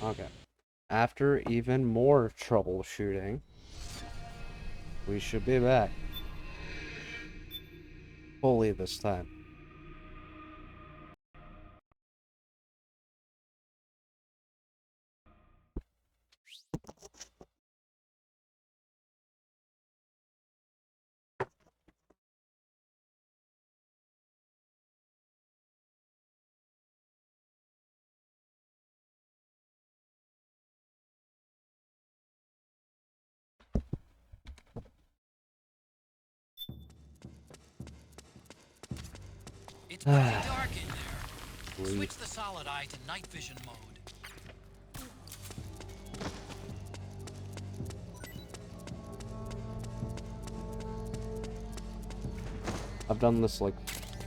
Okay. After even more troubleshooting, we should be back. Fully this time. It's pretty dark in there. Sleep. Switch the solid eye to night vision mode. I've done this like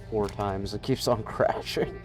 4 times. It keeps on crashing.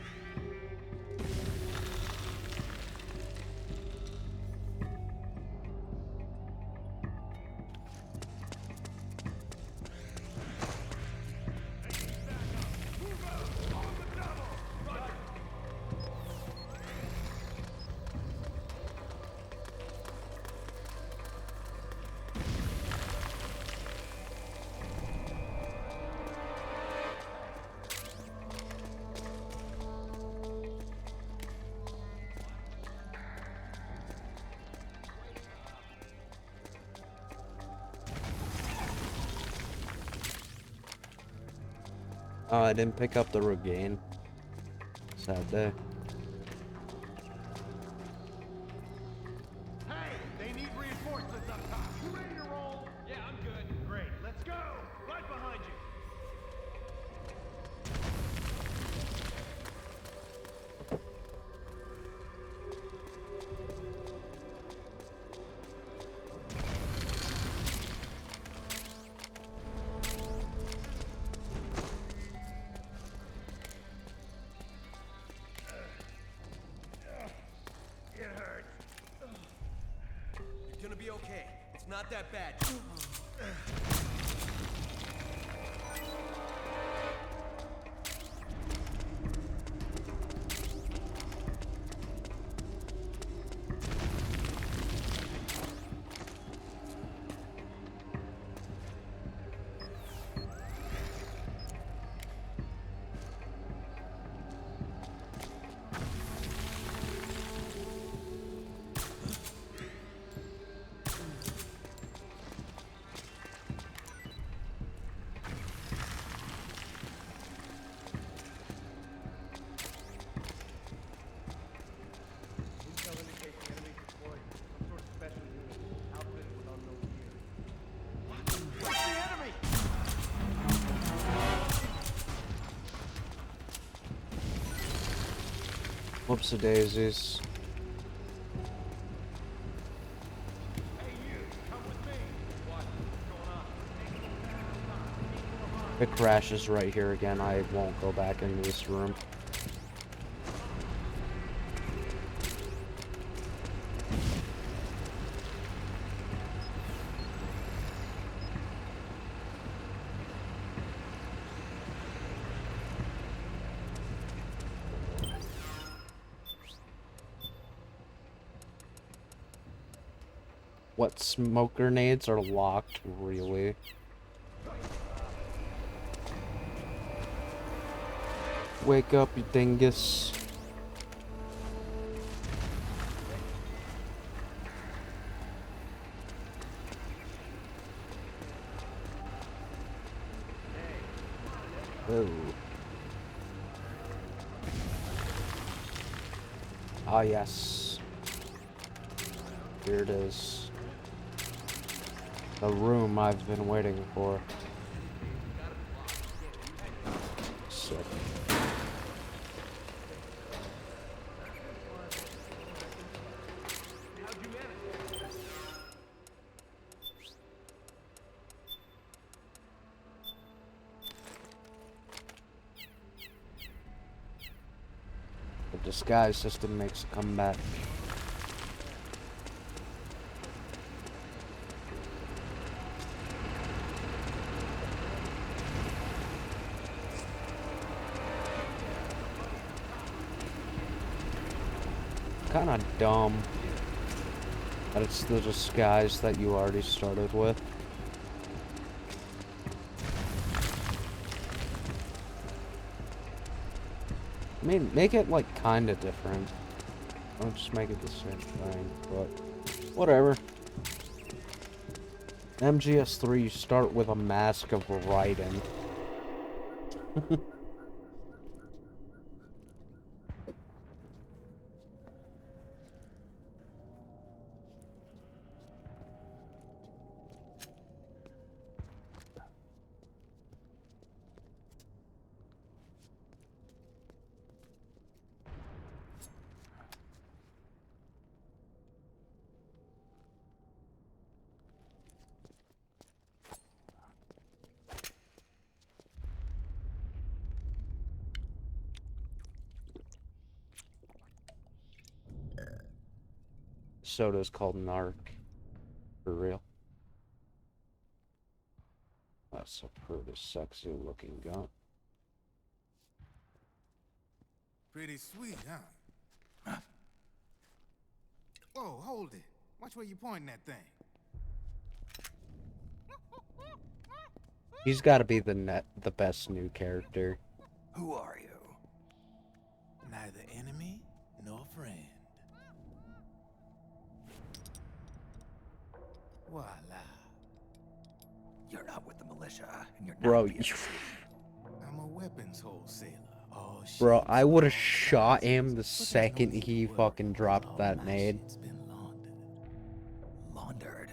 Oh, I didn't pick up the regain. Sad day. Hey, they need reinforcements up top. You ready to roll? Yeah, I'm good. Great, let's go. Right behind you. It hurts. You're gonna be okay. It's not that bad. Intel indicates the enemy deployed some sort of special unit outfitted with unknown gear. What? Where's the enemy? Whoopsie daisies. Hey, you, come with me. What's going on? If it crashes right here again, I won't go back into this room. What, smoke grenades are locked, really? Wake up, you dingus. Oh. Ah, yes. Here it is. The room I've been waiting for. Sick. How'd you manage? The disguise system makes a comeback. kind of dumb that it's the disguise that you already started with. I mean, make it, like, kind of different. Don't just make it the same thing, but whatever. MGS3, you start with a mask of Raiden. Soda's called Narc. For real. That's a pretty sexy looking gun. Pretty sweet, huh? Whoa, hold it. Watch where you pointing that thing. He's got to be the best new character. Who are you? Neither enemy nor friend. Voila. You're not with the militia, and you're Bro, not being I'm a weapons wholesaler. All bro, shapes, I would have all shot sizes. him the But there's no second need he to worry, fucking because dropped all that my nade. shit's been laundered. laundered.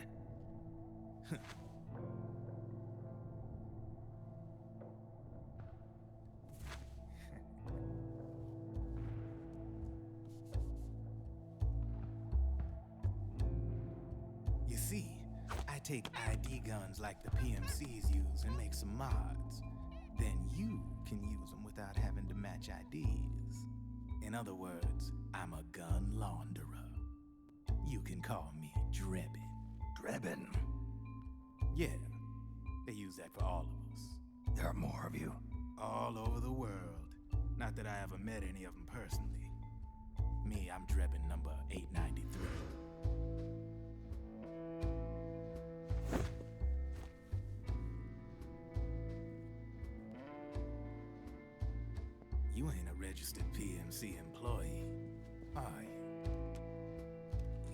You see, I take ID guns like the PMCs use and make some mods. Then you can use them without having to match IDs. In other words, I'm a gun launderer. You can call me Drebin. Drebin. Yeah, they use that for all of us. There are more of you. All over the world. Not that I ever met any of them personally. Me, I'm Drebin number 893. You ain't a registered PMC employee, are you?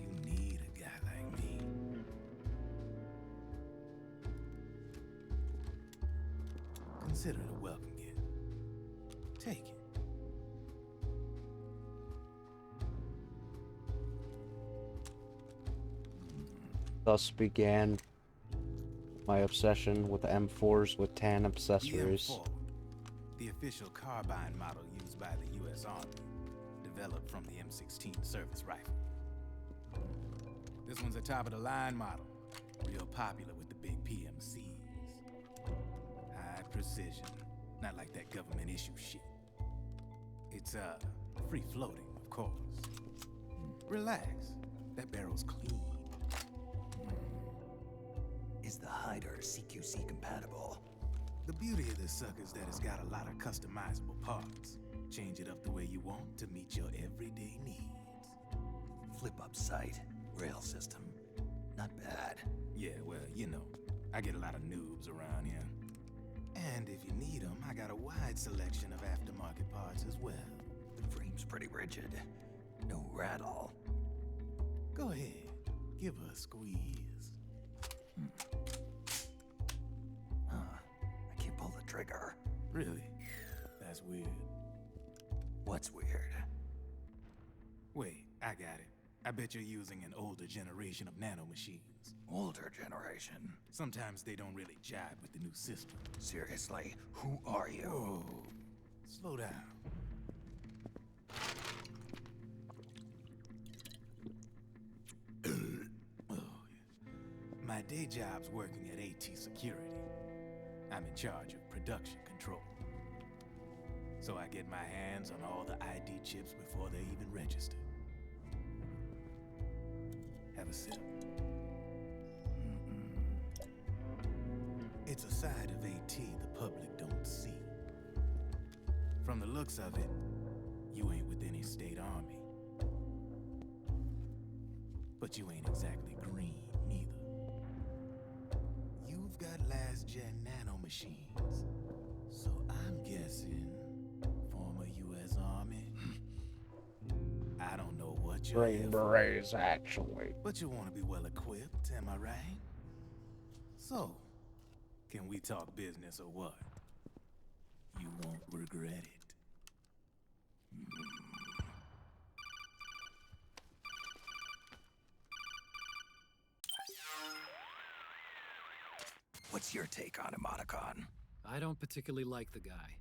You need a guy like me. Consider it a welcome gift. Take it. Thus began my obsession with M4s with tan The accessories. M4, the official carbine model used by the U.S. Army, developed from the M16 service rifle. This one's a top-of-the-line model, real popular with the big PMCs. High precision, not like that government issue shit. It's, free-floating, of course. Relax, that barrel's clean. Is the hider CQC compatible? The beauty of this sucker is that it's got a lot of customizable parts. Change it up the way you want to meet your everyday needs. Flip-up sight, rail system. Not bad. Yeah, well, you know, I get a lot of noobs around here. And if you need them, I got a wide selection of aftermarket parts as well. The frame's pretty rigid. No rattle. Go ahead, give her a squeeze. I can't pull the trigger. Really? That's weird. What's weird? Wait, I got it. I bet you're using an older generation of nanomachines. Older generation. Sometimes they don't really jive with the new system. Seriously, who are you? Whoa, slow down. Oh, yeah. My day job's working at AT Security. I'm in charge of production control. So I get my hands on all the ID chips before they even register. Have a sip. It's a side of AT the public don't see. From the looks of it, you ain't with any state army. but you ain't exactly green neither. You've got last-gen nanomachines, so I'm guessing former U.S. Army. I don't know what you're here Green for, berets, actually. but you want to be well equipped, am I right? So, can we talk business or what? You won't regret it. What's your take on him, Otacon? I don't particularly like the guy,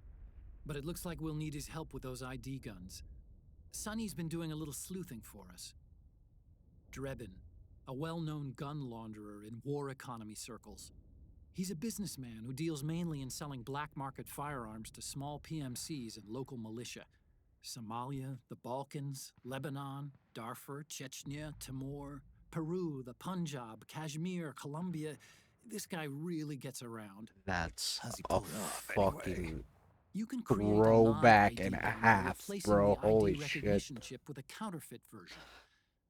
but it looks like we'll need his help with those ID guns. Sonny's been doing a little sleuthing for us. Drebin, a well-known gun launderer in war economy circles. He's a businessman who deals mainly in selling black market firearms to small PMCs and local militia. Somalia, the Balkans, Lebanon, Darfur, Chechnya, Timor, Peru, the Punjab, Kashmir, Colombia. This guy really gets around. That's How's he a pull it off, anyway? fucking You can create a throwback non-ID and a gun by half, replacing bro. the Holy ID shit. recognition chip with a counterfeit version.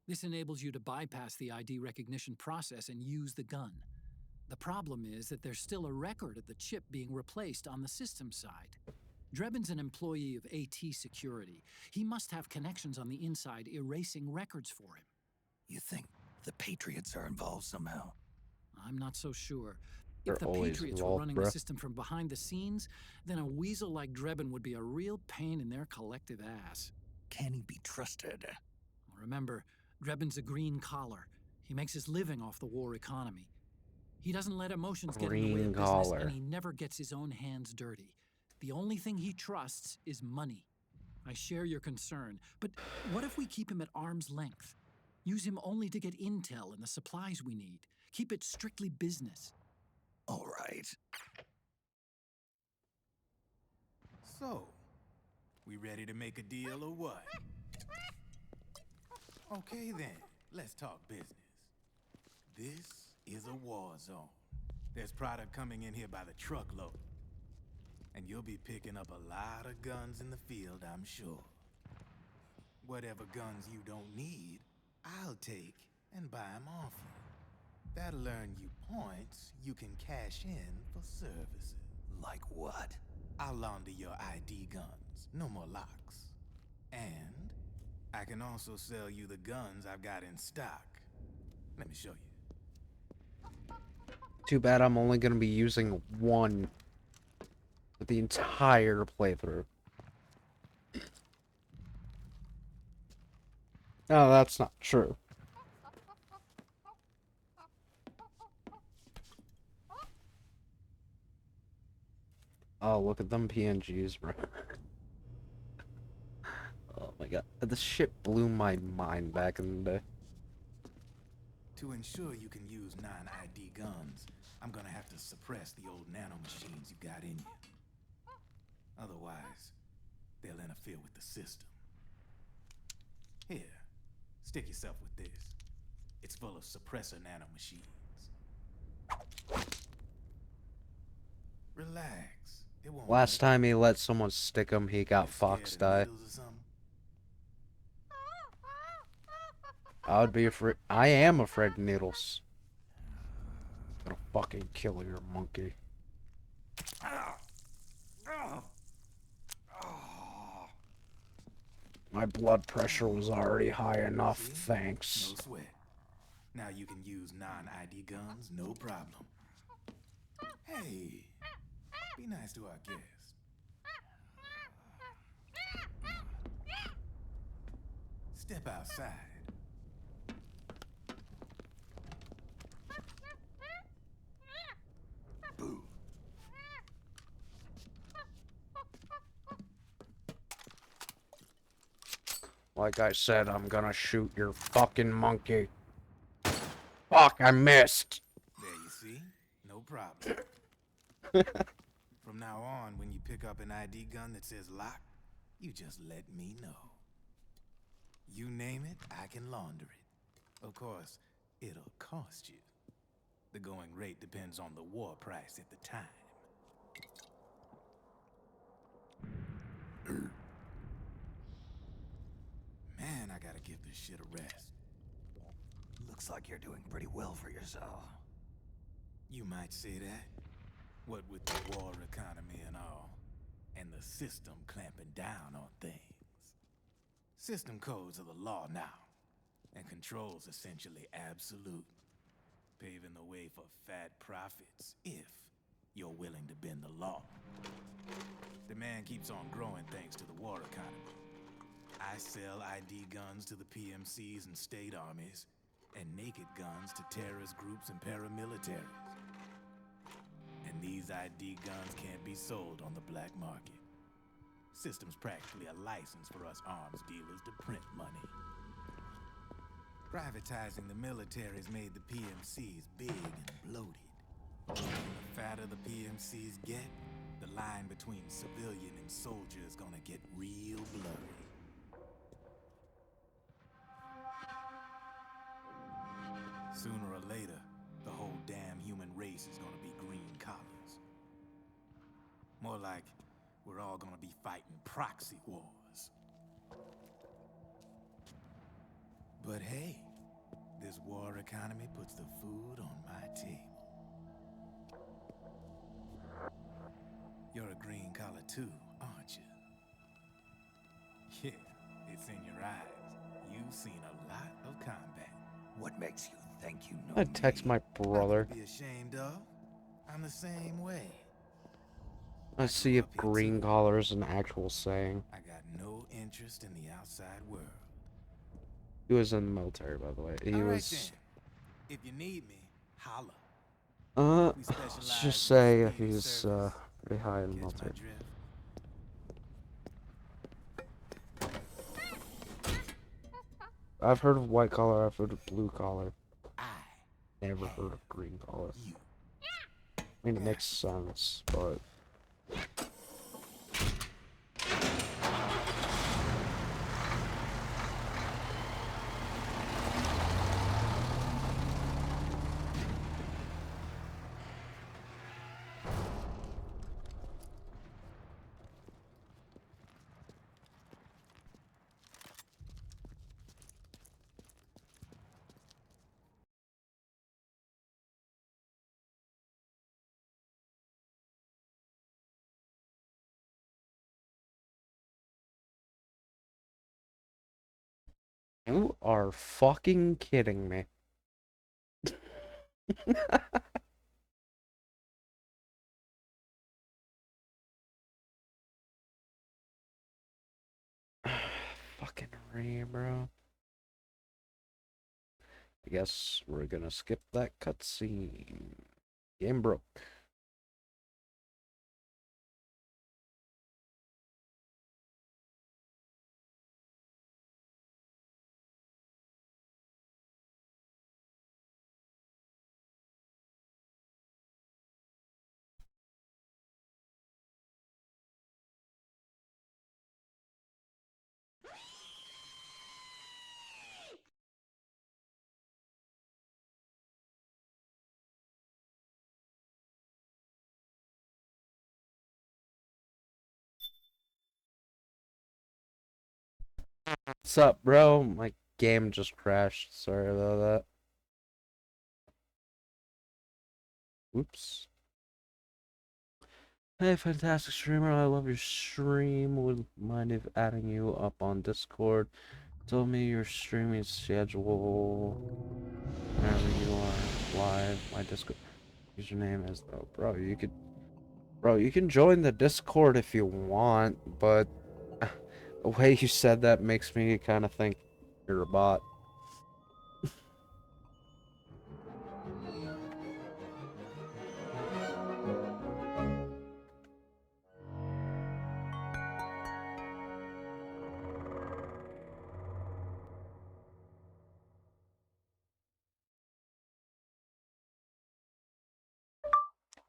This enables you to bypass the ID recognition process and use the gun. The problem is that there's still a record of the chip being replaced on the system side. Drebin's an employee of AT Security. He must have connections on the inside erasing records for him. You think the Patriots are involved somehow? I'm not so sure. They're If the always Patriots were involved, running bruh. the system from behind the scenes, then a weasel like Drebin would be a real pain in their collective ass. Can he be trusted? Remember, Drebin's a green collar. He makes his living off the war economy. He doesn't let emotions get in the way Green of business, collar. and he never gets his own hands dirty. The only thing he trusts is money. I share your concern, but what if we keep him at arm's length? Use him only to get intel and the supplies we need. Keep it strictly business. All right. So, we ready to make a deal or what? Okay then, let's talk business. This is a war zone. There's product coming in here by the truckload. And you'll be picking up a lot of guns in the field, I'm sure. Whatever guns you don't need, I'll take and buy them off you. That'll earn you points you can cash in for services. Like what? I'll launder your ID guns, no more locks. And I can also sell you the guns I've got in stock. Let me show you. Too bad I'm only going to be using one for the entire playthrough. No, that's not true. Oh, look at them PNGs, bro. Oh my god. This shit blew my mind back in the day. To ensure you can use non-ID guns, I'm gonna have to suppress the old nanomachines you got in you. Otherwise, they'll interfere with the system. Here, stick yourself with this. It's full of suppressor nanomachines. Relax. It won't Last hurt. time he let someone stick him, he got You scared fox of die. needles or something? I would be afraid. I am afraid of needles. I'm gonna fucking kill your monkey. My blood pressure was already high enough, See? thanks. No sweat. Now you can use non-ID guns, no problem. Hey, be nice to our guest. Step outside. Boo. Like I said, I'm gonna shoot your fucking monkey. Fuck, I missed. There you see? No problem. From now on, when you pick up an ID gun that says lock, you just let me know. You name it, I can launder it. Of course, it'll cost you. The going rate depends on the war price at the time. Man, I gotta give this shit a rest. Looks like you're doing pretty well for yourself. You might say that. What with the war economy and all, and the system clamping down on things. System codes are the law now, and control's essentially absolute, paving the way for fat profits if you're willing to bend the law. Demand keeps on growing thanks to the war economy. I sell ID guns to the PMCs and state armies, and naked guns to terrorist groups and paramilitaries. And these ID guns can't be sold on the black market. System's practically a license for us arms dealers to print money. Privatizing the military's made the PMCs big and bloated. The fatter the PMCs get, the line between civilian and soldier is gonna get real blurry. Sooner or later, the whole damn human race is gonna be green collars. More like we're all gonna be fighting proxy wars. But hey, this war economy puts the food on my table. You're a green collar too, aren't you? Yeah, it's in your eyes. You've seen a lot of combat. What makes you think you know I'd text me? my brother. Nothing to be ashamed of. I'm the same way. Let's grew see if up here green too. collar is an actual saying. I got no interest in the outside world. He was in the military, by the way. He All right was. then. If you need me, holla. We Let's specialize just in say speedy he's service. pretty high in the Catch my military. drift? I've heard of white collar. I've heard of blue collar. I Never heard of green collar. you. I mean, it makes sense, but you are fucking kidding me. Fucking Ray, bro. I guess we're gonna skip that cutscene. Game broke. What's up, bro? My game just crashed. Sorry about that. Oops. Hey, fantastic streamer. I love your stream. Would mind if adding you up on Discord. Tell me your streaming schedule whenever you are live. My Discord username is bro, you can join the Discord if you want, but the way you said that makes me kind of think you're a bot.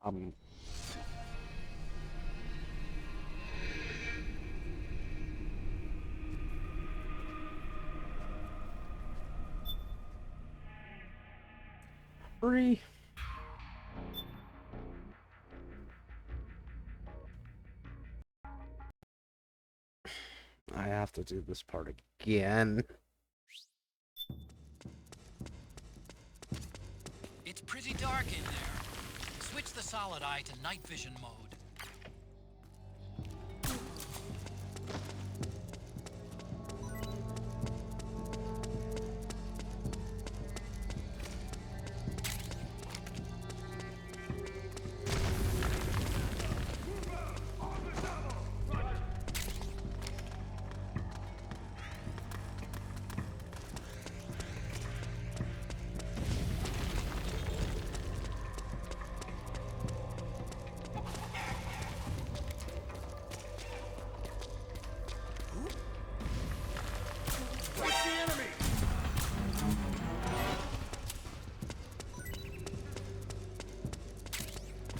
Um, free. I have to do this part again. dark in there. Switch the solid eye to night vision mode.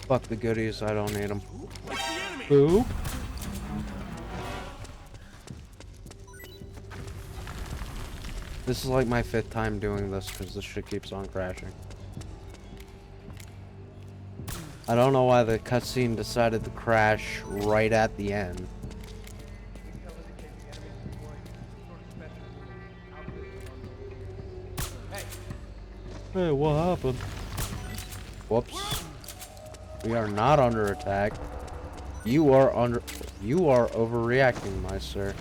Fuck the goodies, I don't need them. Who? This is like my 5th time doing this because this shit keeps on crashing. I don't know why the cutscene decided to crash right at the end. Intel indicates the enemy deployed some sort of special unit outfitted with unknown gear. Hey, what happened? Whoops. We are not under attack. You are overreacting, my sir.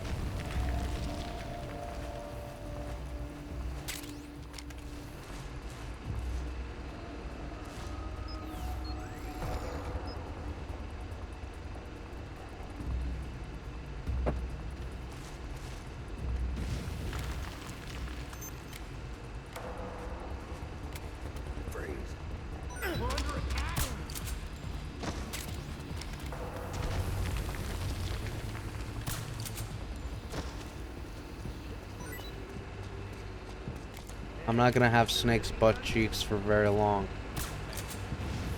I'm not gonna have Snake's butt cheeks for very long.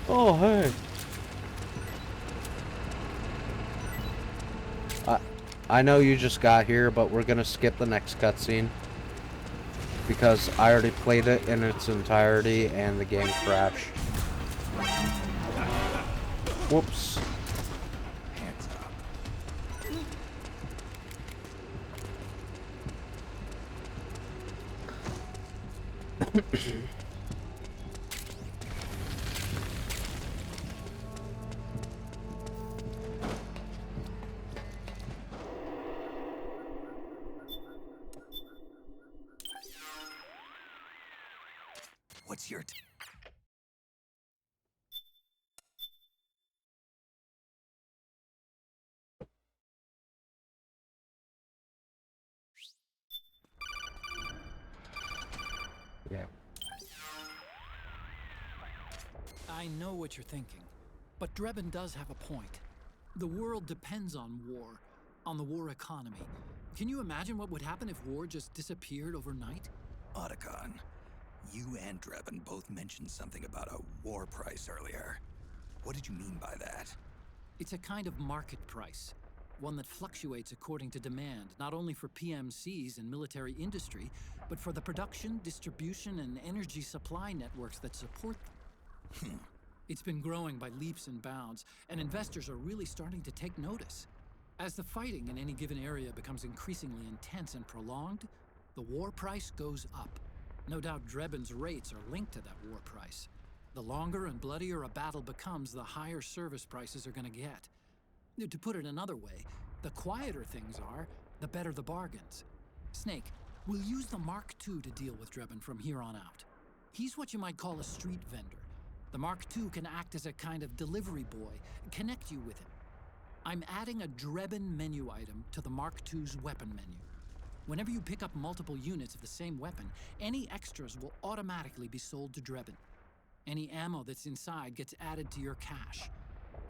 Oh, hey. I know you just got here, but we're gonna skip the next cutscene because I already played it in its entirety and the game crashed. Whoops. Hands up. What's your Yeah. I know what you're thinking, but Drebin does have a point. The world depends on war, on the war economy. Can you imagine what would happen if war just disappeared overnight? Otacon? You and Drebin both mentioned something about a war price earlier. What did you mean by that? It's a kind of market price, one that fluctuates according to demand, not only for PMCs and military industry, but for the production, distribution, and energy supply networks that support them. It's been growing by leaps and bounds, and investors are really starting to take notice. As the fighting in any given area becomes increasingly intense and prolonged, the war price goes up. No doubt Drebin's rates are linked to that war price. The longer and bloodier a battle becomes, the higher service prices are going to get. To put it another way, the quieter things are, the better the bargains. Snake, we'll use the Mark II to deal with Drebin from here on out. He's what you might call a street vendor. The Mark II can act as a kind of delivery boy, connect you with him. I'm adding a Drebin menu item to the Mark II's weapon menu. Whenever you pick up multiple units of the same weapon, any extras will automatically be sold to Drebin. Any ammo that's inside gets added to your cache.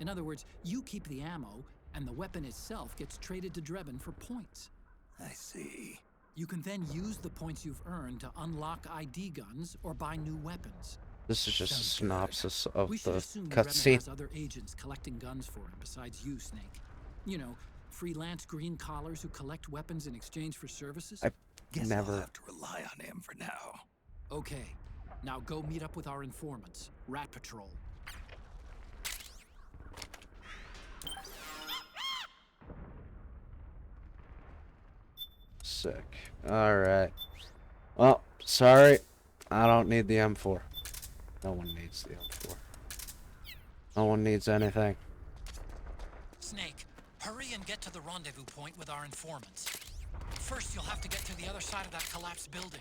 In other words, you keep the ammo, and the weapon itself gets traded to Drebin for points. I see. You can then use the points you've earned to unlock ID guns or buy new weapons. This is just a Sounds good. synopsis of We should the assume Drebin cutscene. has other agents collecting guns for him besides you, Snake. You know, freelance green collars who collect weapons in exchange for services? Guess Never. I'll have to rely on him for now. Okay, now go meet up with our informants, Rat Patrol. Sick. Alright. Well, sorry. I don't need the M4. No one needs the M4. No one needs anything. Snake, hurry and get to the rendezvous point with our informants. First, you'll have to get to the other side of that collapsed building.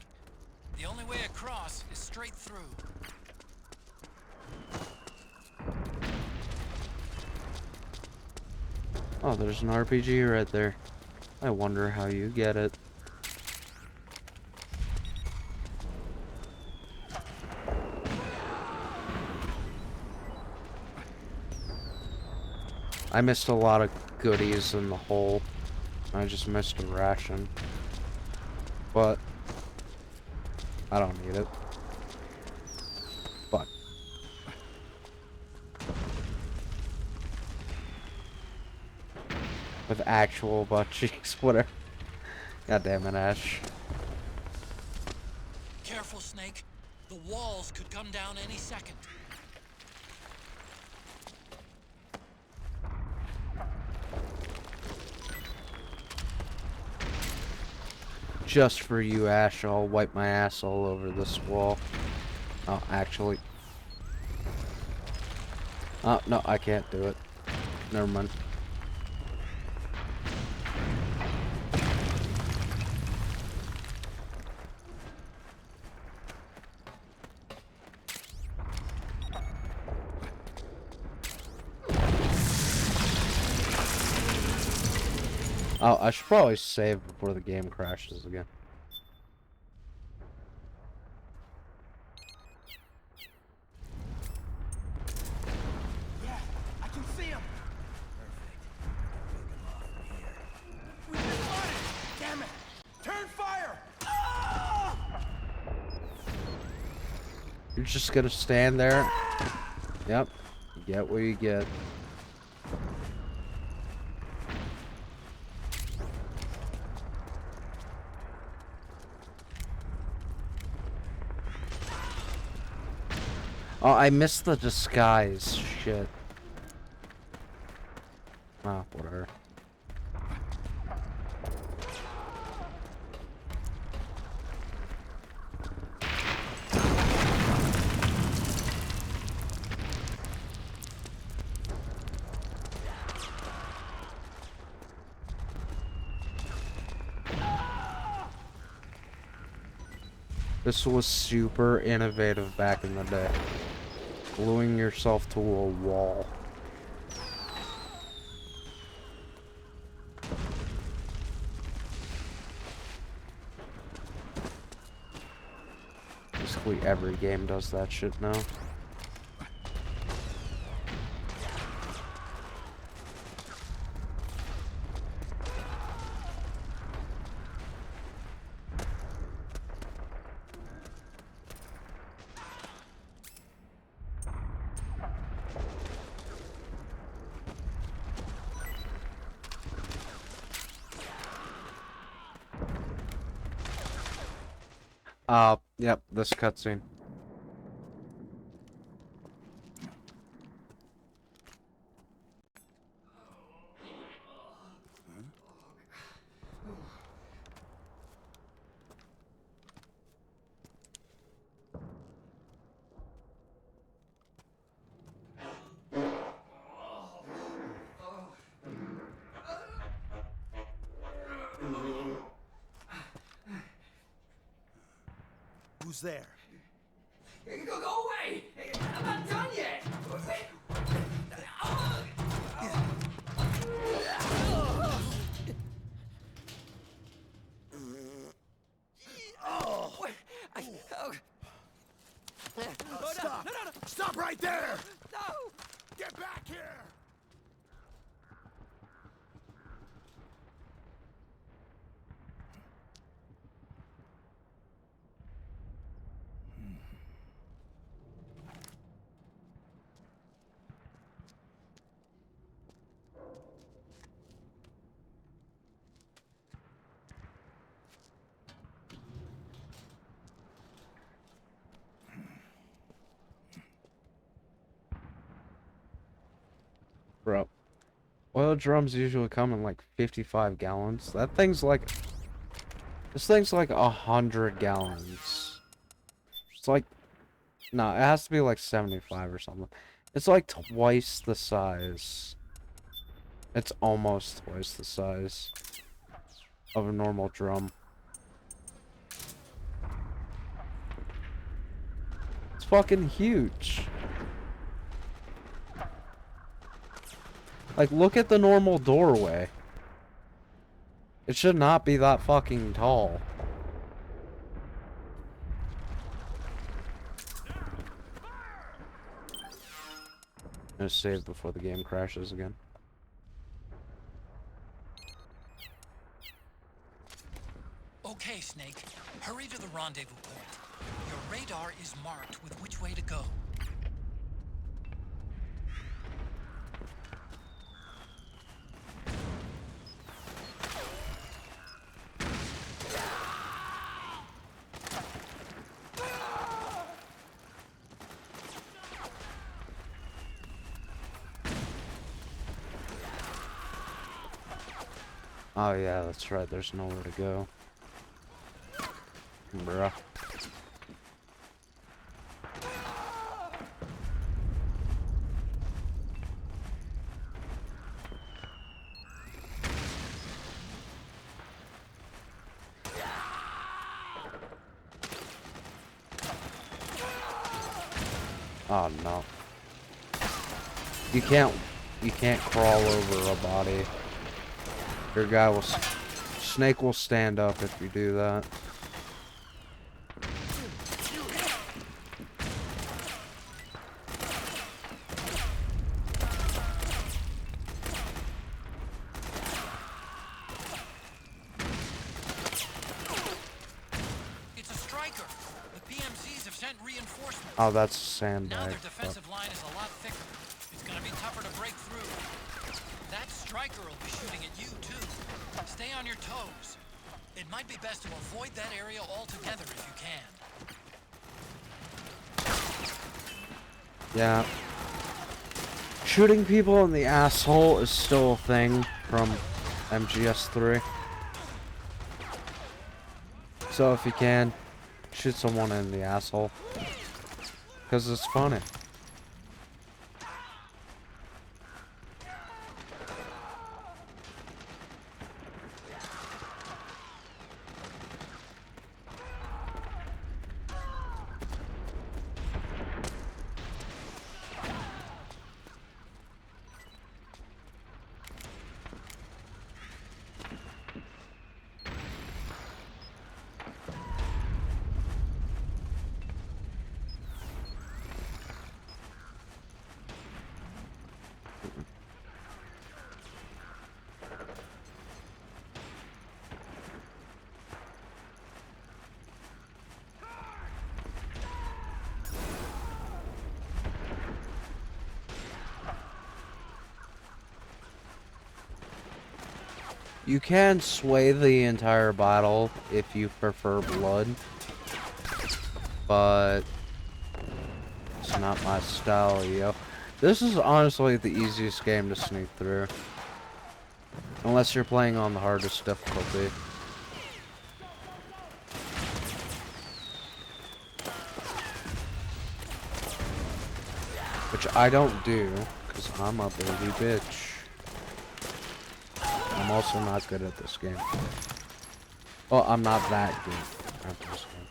The only way across is straight through. Oh, there's an RPG right there. I wonder how you get it. I missed a lot of goodies in the hole. I just missed a ration. But I don't need it. But with actual butt cheeks, whatever. God damn it, Ash. Careful, Snake. The walls could come down any second. Just for you, Ash, I'll wipe my ass all over this wall. Oh, actually. Oh, no, I can't do it. Never mind. Oh, I should probably save before the game crashes again. Yeah, I can see him. We can find it. Damn it! Turn fire! Ah! You're just gonna stand there? Yep. You get what you get. Oh, I missed the disguise. Shit. Ah, whatever. This was super innovative back in the day. Gluing yourself to a wall. Basically every game does that shit now. Yep, this cutscene. Who's there? Go away! I'm not done yet! Stop! Stop right there! No! Get back here! Bro. Oil drums usually come in like 55 gallons. That thing's like... This thing's like 100 gallons. It's like No, it has to be like 75 or something. It's like twice the size. It's almost twice the size of a normal drum. It's fucking huge. Like, look at the normal doorway. It should not be that fucking tall. I'm gonna save before the game crashes again. Okay, Snake. Hurry to the rendezvous point. Your radar is marked with which way to go. Oh yeah, that's right, there's nowhere to go. Bruh. Oh no. You can't crawl over a body. Your guy will Snake will stand up if you do that. It's a striker. The PMCs have sent reinforcements. Oh, that's a Now sandbag. their defensive line is a lot thicker. It's gonna be tougher to break through. That striker will be shooting at you, too. Stay on your toes. It might be best to avoid that area altogether if you can. Yeah. Shooting people in the asshole is still a thing from MGS3. So if you can, shoot someone in the asshole. Because it's funny. You can sway the entire battle if you prefer blood, but it's not my style, yo. This is honestly the easiest game to sneak through. Unless you're playing on the hardest difficulty. Which I don't do, because I'm a baby bitch. I'm also not good at this game. Well, I'm not that good at this game.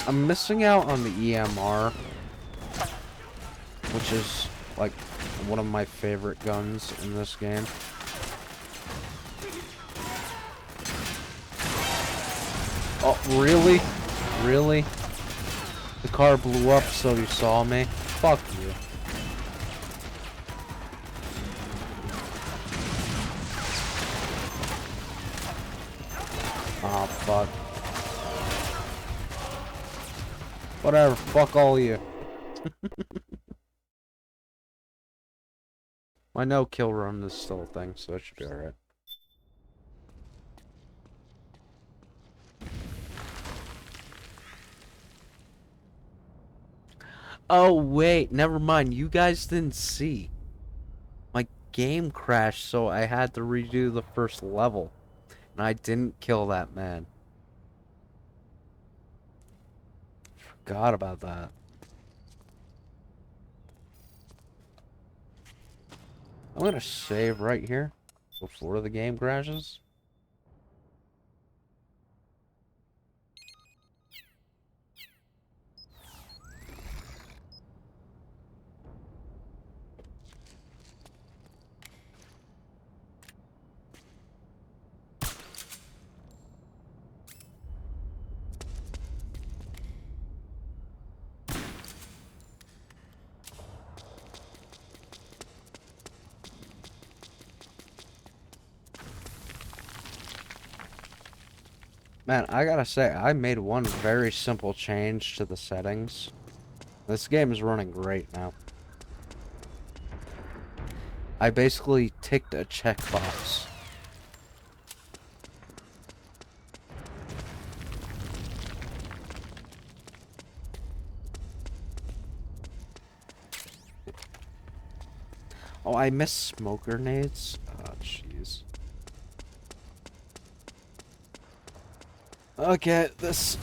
I'm missing out on the EMR, which is like one of my favorite guns in this game. Oh, really? Really? The car blew up so you saw me? Fuck you. Oh, fuck. Whatever, fuck all of you. My no-kill run is still a thing, so it should be alright. Oh, wait, never mind. You guys didn't see. My game crashed, so I had to redo the first level. And I didn't kill that man. Forgot about that. I'm gonna save right here before the game crashes. Man, I gotta say, I made one very simple change to the settings. This game is running great now. I basically ticked a checkbox. Oh, I miss smoke grenades. Oh, jeez. Okay, this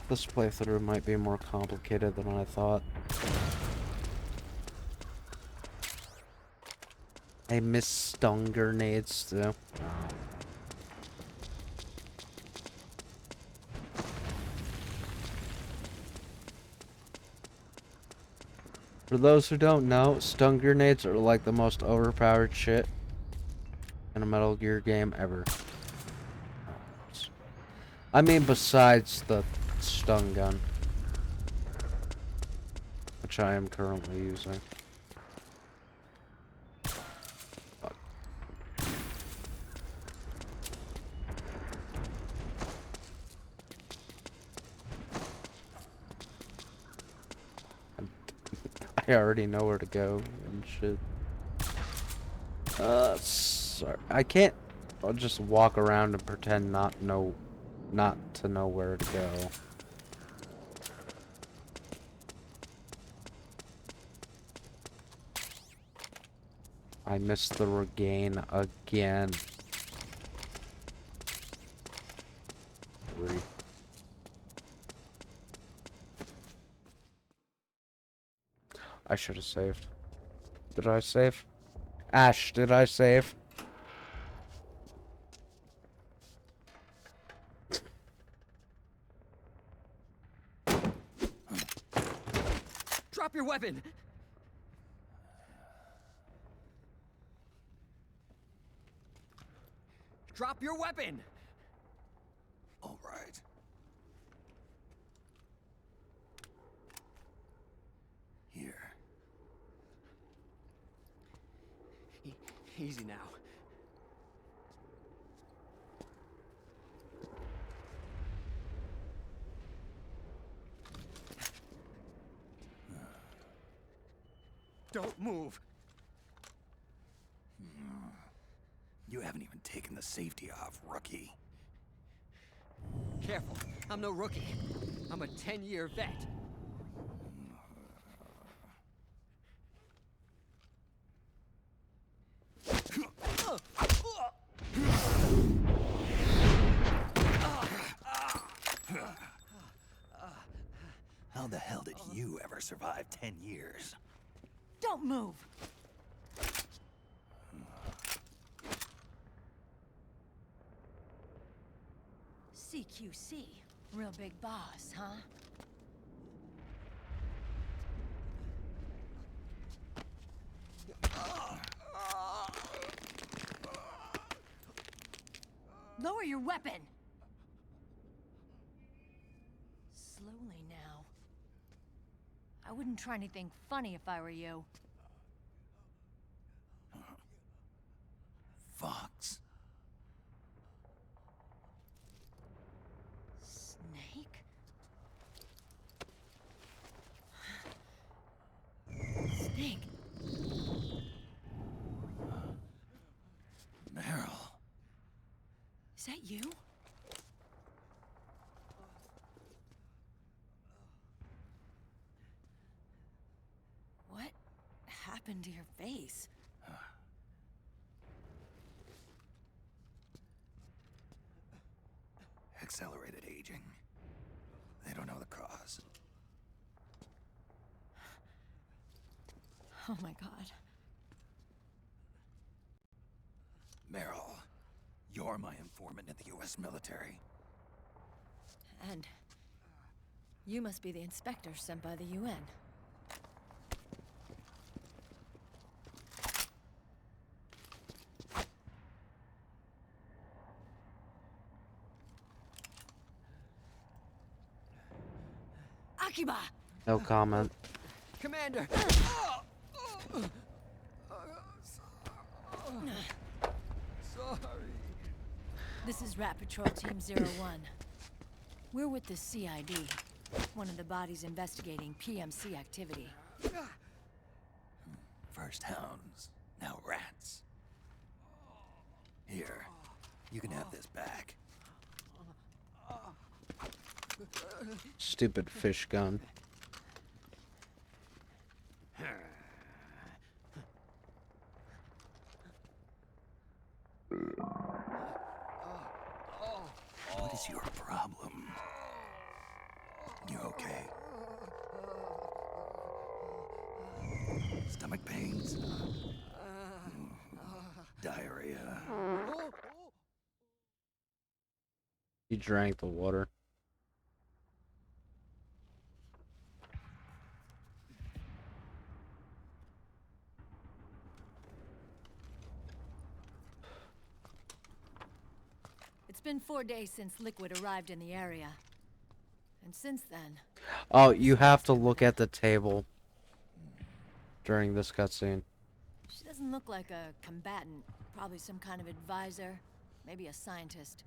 playthrough might be more complicated than I thought. I miss stun grenades too. For those who don't know, stun grenades are like the most overpowered shit in a Metal Gear game ever. I mean, besides the stun gun, which I am currently using. Fuck. I already know where to go and shit. Sorry. I can't. I'll just walk around and pretend not to know where to go. I missed the regain again. Three. I should have saved. Did I save? Ash, did I save? Drop your weapon! Drop your weapon! All right. Here. Easy now. Don't move. You haven't even taken the safety off, rookie. Careful. I'm no rookie. I'm a 10-year vet. How the hell did you ever survive 10 years? Don't move. CQC, real big boss, huh? Lower your weapon! Slowly now. I wouldn't try anything funny if I were you. Fox. Snake? Snake? Meryl. Is that you? happened to your face? Accelerated aging. They don't know the cause. Oh my god. Meryl, you're my informant in the US military. And you must be the inspector sent by the UN. Akiba! No comment. Commander! Sorry. This is Rat Patrol Team 01. We're with the CID, one of the bodies investigating PMC activity. First hounds, now rats. Here, you can have this back. Stupid fish gun. What is your problem? You okay? Stomach pains? Diarrhea? He drank the water. It's been 4 days since Liquid arrived in the area. And since then... Oh, you have to look at the table during this cutscene. She doesn't look like a combatant. Probably some kind of advisor. Maybe a scientist.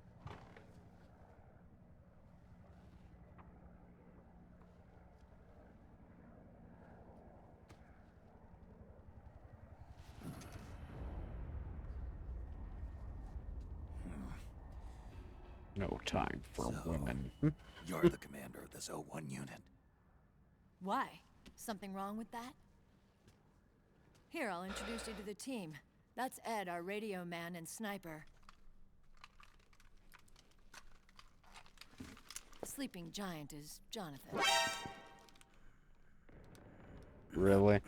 No time for So- women. You're the commander of this O1 unit. Why? Something wrong with that? Here, I'll introduce you to the team. That's Ed, our radio man and sniper. The sleeping giant is Jonathan. Really?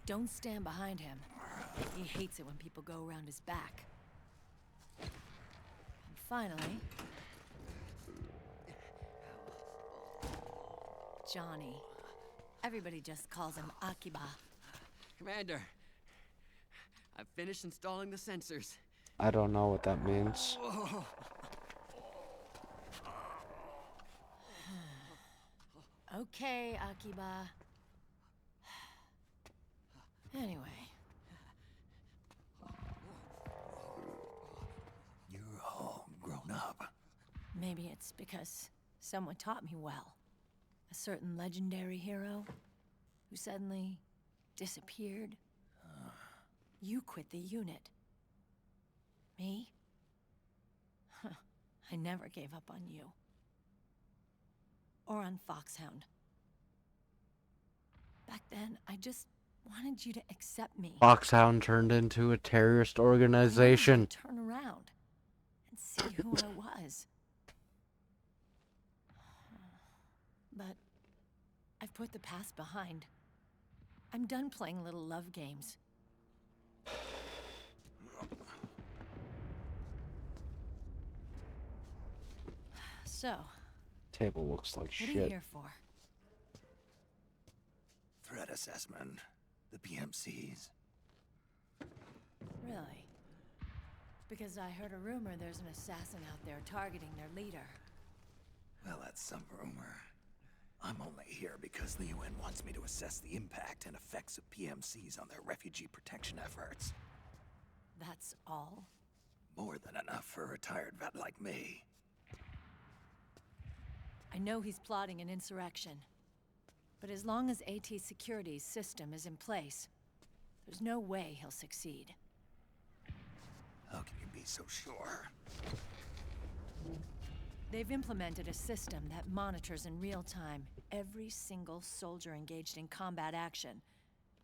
Don't stand behind him. He hates it when people go around his back. And finally... Johnny. Everybody just calls him Akiba. Commander, I've finished installing the sensors. I don't know what that means. Okay, Akiba. Anyway, You're all grown up. maybe it's because someone taught me well. A certain legendary hero who suddenly disappeared. You quit the unit. Me? I never gave up on you. Or on Foxhound. Back then, I just wanted you to accept me. Foxhound turned into a terrorist I wanted you organization. to turn around and see who I was. But I've put the past behind. I'm done playing little love games. So, Table looks like what are you shit. here for? Threat assessment. The PMCs. Really? Because I heard a rumor there's an assassin out there targeting their leader. Well, that's some rumor. I'm only here because the UN wants me to assess the impact and effects of PMCs on their refugee protection efforts. That's all? More than enough for a retired vet like me. I know he's plotting an insurrection. But as long as AT Security's system is in place, there's no way he'll succeed. How can you be so sure? They've implemented a system that monitors in real time every single soldier engaged in combat action,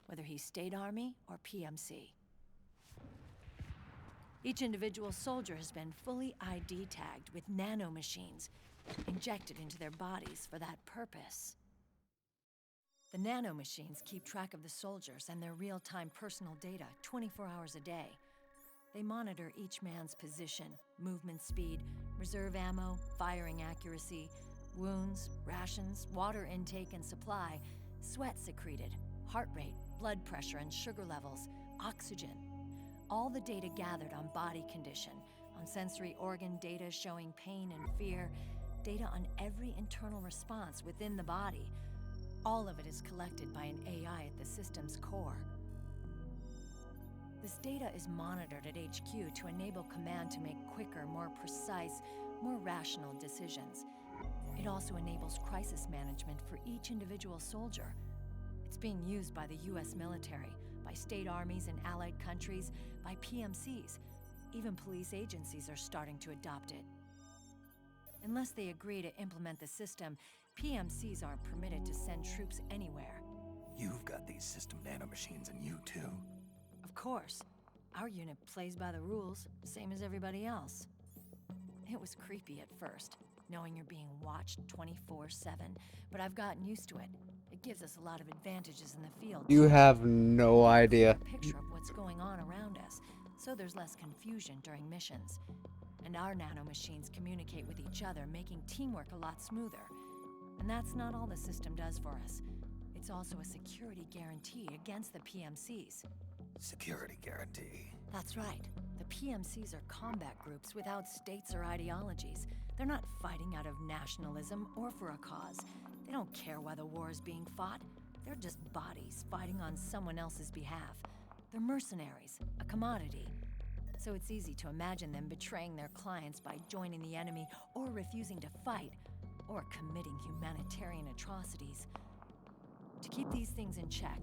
whether he's State Army or PMC. Each individual soldier has been fully ID tagged with nanomachines injected into their bodies for that purpose. The nanomachines keep track of the soldiers and their real-time personal data 24 hours a day. They monitor each man's position, movement speed, reserve ammo, firing accuracy, wounds, rations, water intake and supply, sweat secreted, heart rate, blood pressure and sugar levels, oxygen. All the data gathered on body condition, on sensory organ data showing pain and fear, data on every internal response within the body. All of it is collected by an AI at the system's core. This data is monitored at HQ to enable command to make quicker, more precise, more rational decisions. It also enables crisis management for each individual soldier. It's being used by the US military, by state armies in allied countries, by PMCs. Even police agencies are starting to adopt it. Unless they agree to implement the system, PMCs aren't permitted to send troops anywhere. You've got these system nanomachines in you, too. Of course. Our unit plays by the rules, same as everybody else. It was creepy at first, knowing you're being watched 24/7, but I've gotten used to it. It gives us a lot of advantages in the field, You too. have no We get a idea. clear picture of what's going on around us, so there's less confusion during missions. And our nanomachines communicate with each other, making teamwork a lot smoother. And that's not all the system does for us. It's also a security guarantee against the PMCs. Security guarantee. That's right. The PMCs are combat groups without states or ideologies. They're not fighting out of nationalism or for a cause. They don't care why the war is being fought. They're just bodies fighting on someone else's behalf. They're mercenaries, a commodity. So it's easy to imagine them betraying their clients by joining the enemy or refusing to fight, or committing humanitarian atrocities. To keep these things in check,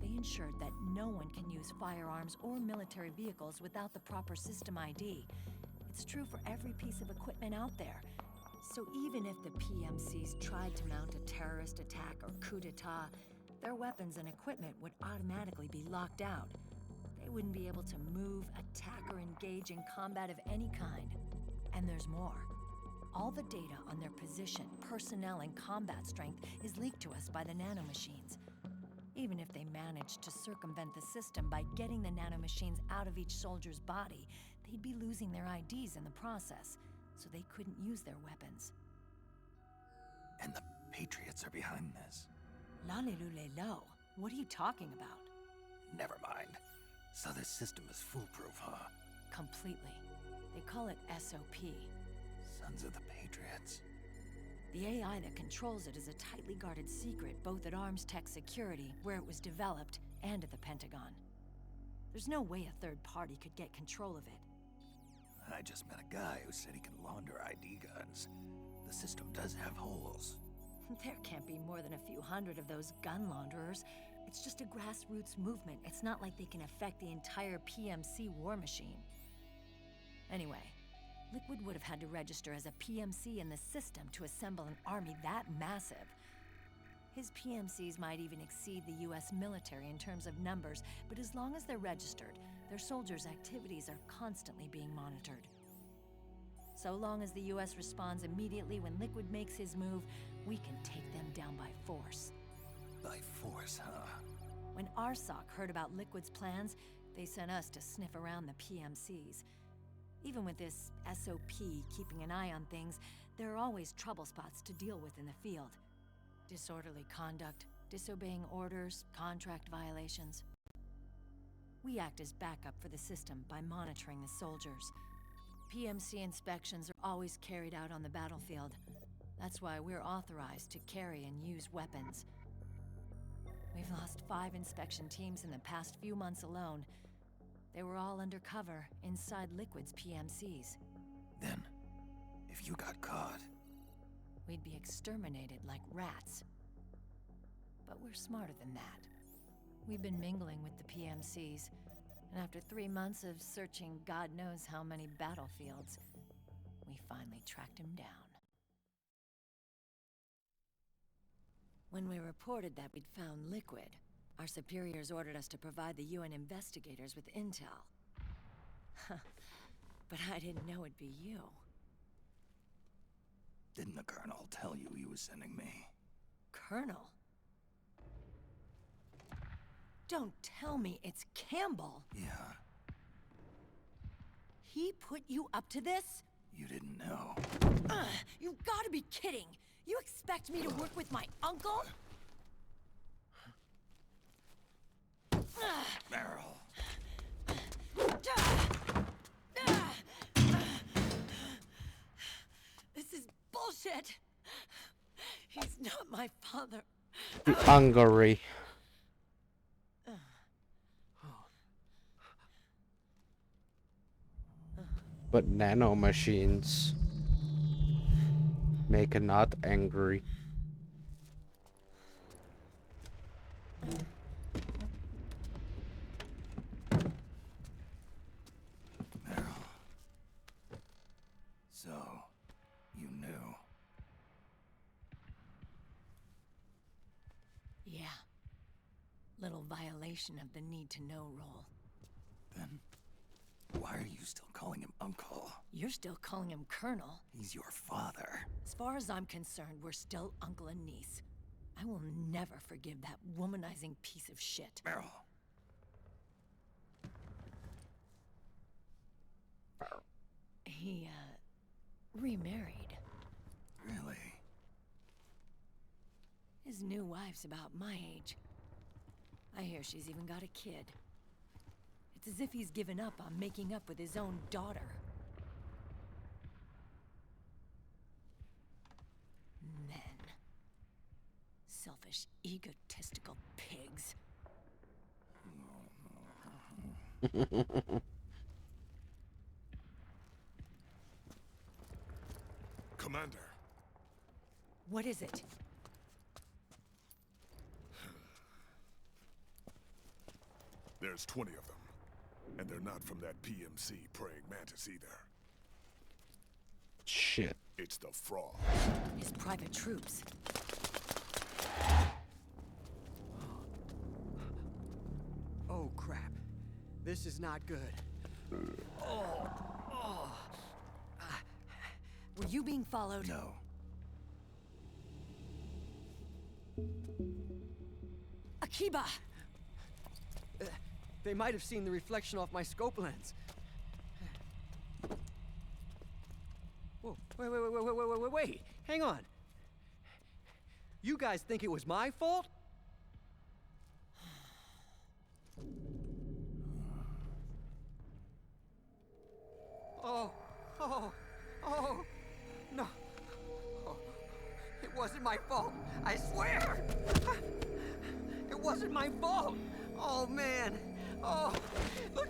they ensured that no one can use firearms or military vehicles without the proper system ID. It's true for every piece of equipment out there. So even if the PMCs tried to mount a terrorist attack or coup d'etat, their weapons and equipment would automatically be locked out. They wouldn't be able to move, attack, or engage in combat of any kind. And there's more. All the data on their position, personnel, and combat strength is leaked to us by the nanomachines. Even if they managed to circumvent the system by getting the nanomachines out of each soldier's body, they'd be losing their IDs in the process, so they couldn't use their weapons. And the Patriots are behind this. Lalilulelo, what are you talking about? Never mind. So this system is foolproof, huh? Completely. They call it SOP. Sons of the Patriots. The AI that controls it is a tightly guarded secret, both at Arms Tech Security, where it was developed, and at the Pentagon. There's no way a third party could get control of it. I just met a guy who said he can launder ID guns. The system does have holes. There can't be more than a few hundred of those gun launderers. It's just a grassroots movement. It's not like they can affect the entire PMC war machine. Anyway, Liquid would have had to register as a PMC in the system to assemble an army that massive. His PMCs might even exceed the US military in terms of numbers, but as long as they're registered, their soldiers' activities are constantly being monitored. So long as the US responds immediately when Liquid makes his move, we can take them down by force. By force, huh? When RSOC heard about Liquid's plans, they sent us to sniff around the PMCs. Even with this SOP keeping an eye on things, there are always trouble spots to deal with in the field. Disorderly conduct, disobeying orders, contract violations. We act as backup for the system by monitoring the soldiers. PMC inspections are always carried out on the battlefield. That's why we're authorized to carry and use weapons. We've lost 5 inspection teams in the past few months alone. They were all undercover inside Liquid's PMCs. Then, if you got caught... We'd be exterminated like rats. But we're smarter than that. We've been mingling with the PMCs, and after 3 months of searching God knows how many battlefields, we finally tracked him down. When we reported that we'd found liquid, our superiors ordered us to provide the UN investigators with intel. But I didn't know it'd be you. Didn't the Colonel tell you he was sending me? Colonel? Don't tell me it's Campbell. Yeah, He put you up to this? you didn't know. You've got to be kidding. You expect me to work with my uncle? Meryl. This is bullshit. He's not my father. Hungary. But nanomachines make a not angry. Meryl. So, you knew. Yeah. Little violation of the need-to-know rule. Then, why are you still calling him Uncle? You're still calling him Colonel. He's your father. As far as I'm concerned, we're still uncle and niece. I will never forgive that womanizing piece of shit. Meryl. He, remarried. Really? His new wife's about my age. I hear she's even got a kid. It's as if he's given up on making up with his own daughter. Men. Selfish, egotistical pigs. Commander, What is it? there's 20 of them. And they're not from that PMC praying mantis either. Shit. It's the fraud. His private troops. Oh, crap. This is not good. Were you being followed? No. Akiba! They might have seen the reflection off my scope lens. Whoa, wait. Hang on. You guys think it was my fault? No. Oh, it wasn't my fault. I swear. It wasn't my fault. Oh, man. Oh, look,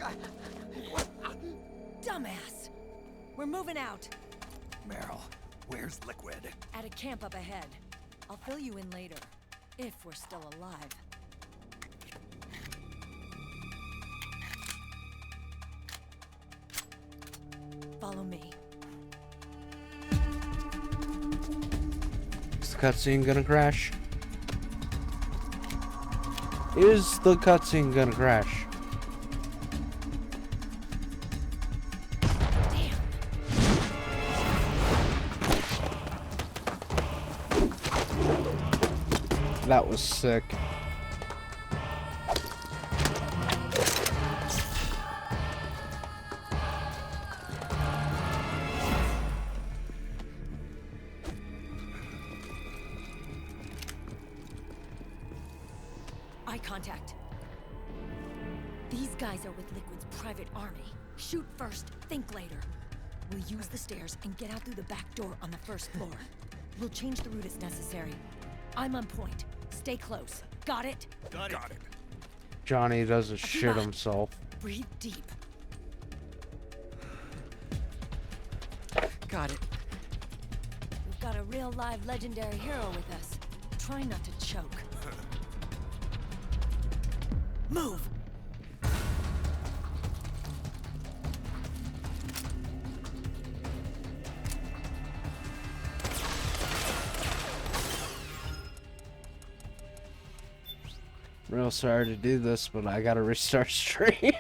Dumbass! We're moving out. Meryl, where's Liquid? At a camp up ahead. I'll fill you in later. If we're still alive. Follow me. Is the cutscene gonna crash? Is the cutscene gonna crash? Damn! That was sick. Eye contact. These guys are with Liquid's private army. Shoot first, think later. We'll use the stairs and get out through the back door on the first floor. We'll change the route as necessary. I'm on point. Stay close. Got it? Got it. Johnny doesn't shit Akiba. himself. Breathe deep. got it. We've got a real live legendary hero with us. Try not to choke. Move! Real sorry to do this, but I gotta restart stream.